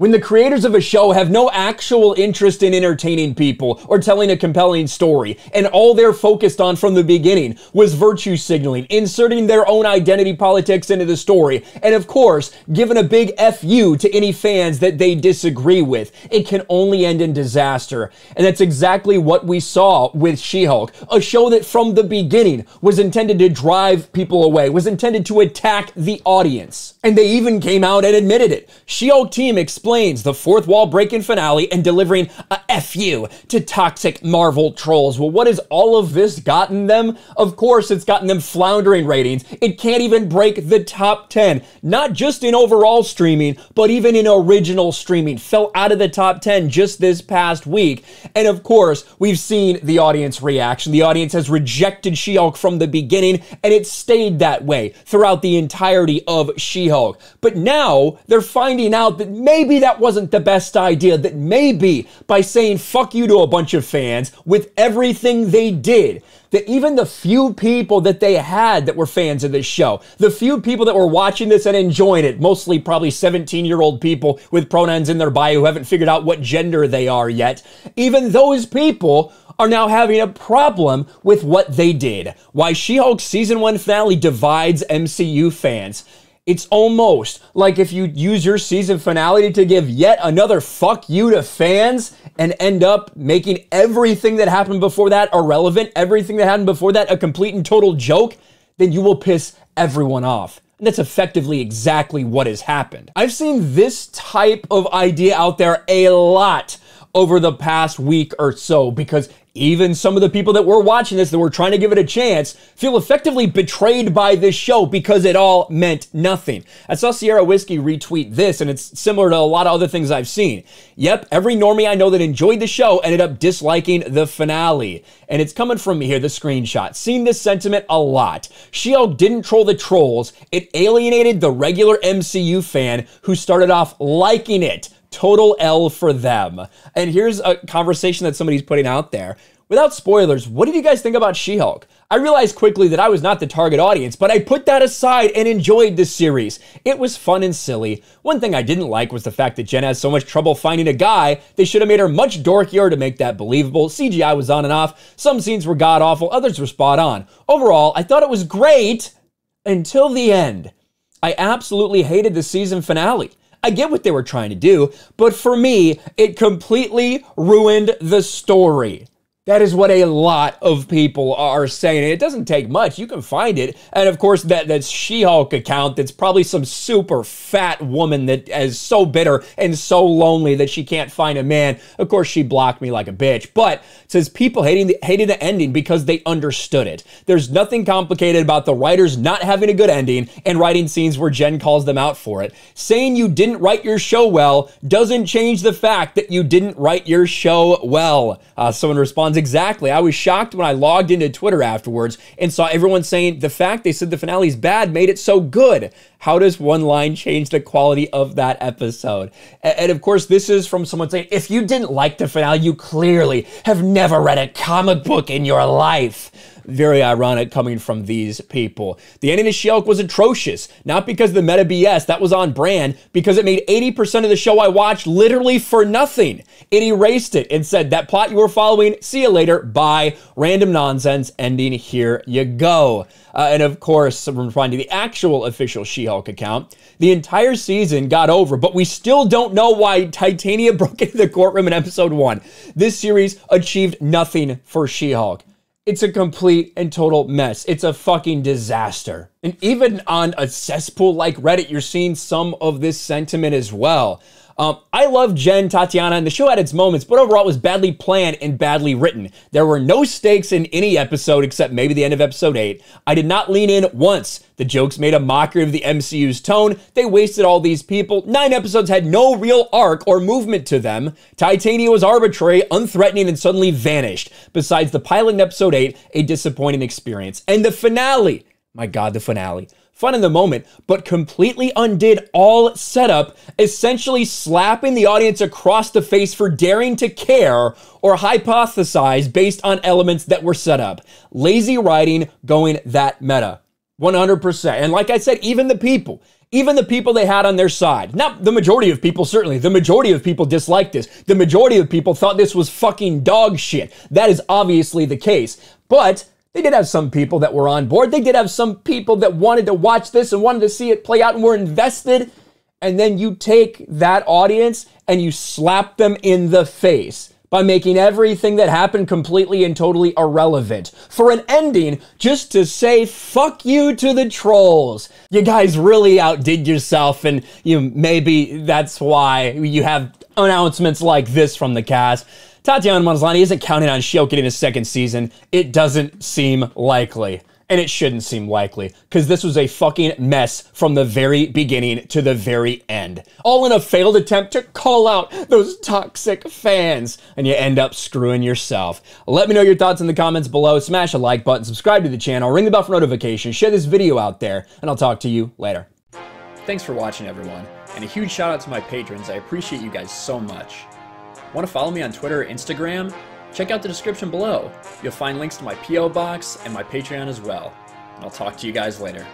When the creators of a show have no actual interest in entertaining people or telling a compelling story, and all they're focused on from the beginning was virtue signaling, inserting their own identity politics into the story, and of course, giving a big FU to any fans that they disagree with, it can only end in disaster. And that's exactly what we saw with She-Hulk, a show that from the beginning was intended to drive people away, was intended to attack the audience. And they even came out and admitted it. She-Hulk team explains the fourth wall breaking finale and delivering a FU to toxic Marvel trolls. Well, what has all of this gotten them? Of course, it's gotten them floundering ratings. It can't even break the top 10, not just in overall streaming, but even in original streaming. Fell out of the top 10 just this past week. And of course, we've seen the audience reaction. The audience has rejected She-Hulk from the beginning, and it stayed that way throughout the entirety of She-Hulk. But now they're finding out that maybe that wasn't the best idea, that maybe by saying fuck you to a bunch of fans with everything they did, that even the few people that they had that were fans of this show, the few people that were watching this and enjoying it, mostly probably 17-year-old people with pronouns in their bio who haven't figured out what gender they are yet, even those people are now having a problem with what they did. Why She-Hulk Season 1 finale divides MCU fans. It's almost like if you use your season finale to give yet another fuck you to fans and end up making everything that happened before that irrelevant, everything that happened before that a complete and total joke, then you will piss everyone off. And that's effectively exactly what has happened. I've seen this type of idea out there a lot over the past week or so, because even some of the people that were watching this, that were trying to give it a chance, feel effectively betrayed by this show because it all meant nothing. I saw Sierra Whiskey retweet this, and it's similar to a lot of other things I've seen. Yep, every normie I know that enjoyed the show ended up disliking the finale. And it's coming from me here, the screenshot. Seen this sentiment a lot. She-Hulk didn't troll the trolls. It alienated the regular MCU fan who started off liking it. Total L for them. And here's a conversation that somebody's putting out there. Without spoilers, what did you guys think about She-Hulk? I realized quickly that I was not the target audience, but I put that aside and enjoyed this series. It was fun and silly. One thing I didn't like was the fact that Jen has so much trouble finding a guy. They should have made her much dorkier to make that believable. CGI was on and off. Some scenes were god-awful, others were spot on. Overall, I thought it was great until the end. I absolutely hated the season finale. I get what they were trying to do, but for me, it completely ruined the story. That is what a lot of people are saying. It doesn't take much. You can find it. And of course, that's She-Hulk account that's probably some super fat woman that is so bitter and so lonely that she can't find a man. Of course, she blocked me like a bitch. But it says people hated the ending because they understood it. There's nothing complicated about the writers not having a good ending and writing scenes where Jen calls them out for it. Saying you didn't write your show well doesn't change the fact that you didn't write your show well. Someone responds, exactly. I was shocked when I logged into Twitter afterwards and saw everyone saying the fact they said the finale is bad made it so good. How does one line change the quality of that episode? And of course, this is from someone saying, if you didn't like the finale, you clearly have never read a comic book in your life. Very ironic coming from these people. The ending of She-Hulk was atrocious, not because of the meta BS, that was on brand, because it made 80% of the show I watched literally for nothing. It erased it and said, that plot you were following, see you later, bye, random nonsense, ending, here you go. And of course, I'm replying to the actual official She-Hulk account. The entire season got over, but we still don't know why Titania broke into the courtroom in episode 1. This series achieved nothing for She-Hulk. It's a complete and total mess. It's a fucking disaster. And even on a cesspool like Reddit, you're seeing some of this sentiment as well. I love Jen, Tatiana, and the show had its moments, but overall it was badly planned and badly written. There were no stakes in any episode except maybe the end of episode 8. I did not lean in once. The jokes made a mockery of the MCU's tone. They wasted all these people. 9 episodes had no real arc or movement to them. Titania was arbitrary, unthreatening, and suddenly vanished. Besides the pilot in episode 8, a disappointing experience. And the finale, my God, the finale. Fun in the moment, but completely undid all setup, essentially slapping the audience across the face for daring to care or hypothesize based on elements that were set up. Lazy writing going that meta. 100%. And like I said, even the people Even the people they had on their side, not the majority of people, certainly, the majority of people disliked this. The majority of people thought this was fucking dog shit. That is obviously the case. But they did have some people that were on board. They did have some people that wanted to watch this and wanted to see it play out and were invested. And then you take that audience and you slap them in the face by making everything that happened completely and totally irrelevant for an ending just to say fuck you to the trolls. You guys really outdid yourself, and maybe that's why you have announcements like this from the cast. Tatiana Maslany isn't counting on Shield getting a second season. It doesn't seem likely. And it shouldn't seem likely, because this was a fucking mess from the very beginning to the very end. All in a failed attempt to call out those toxic fans, and you end up screwing yourself. Let me know your thoughts in the comments below. Smash a like button, subscribe to the channel, ring the bell for notifications, share this video out there, and I'll talk to you later. Thanks for watching, everyone, and a huge shout out to my patrons. I appreciate you guys so much. Want to follow me on Twitter or Instagram? Check out the description below. You'll find links to my P.O. box and my Patreon as well. And I'll talk to you guys later.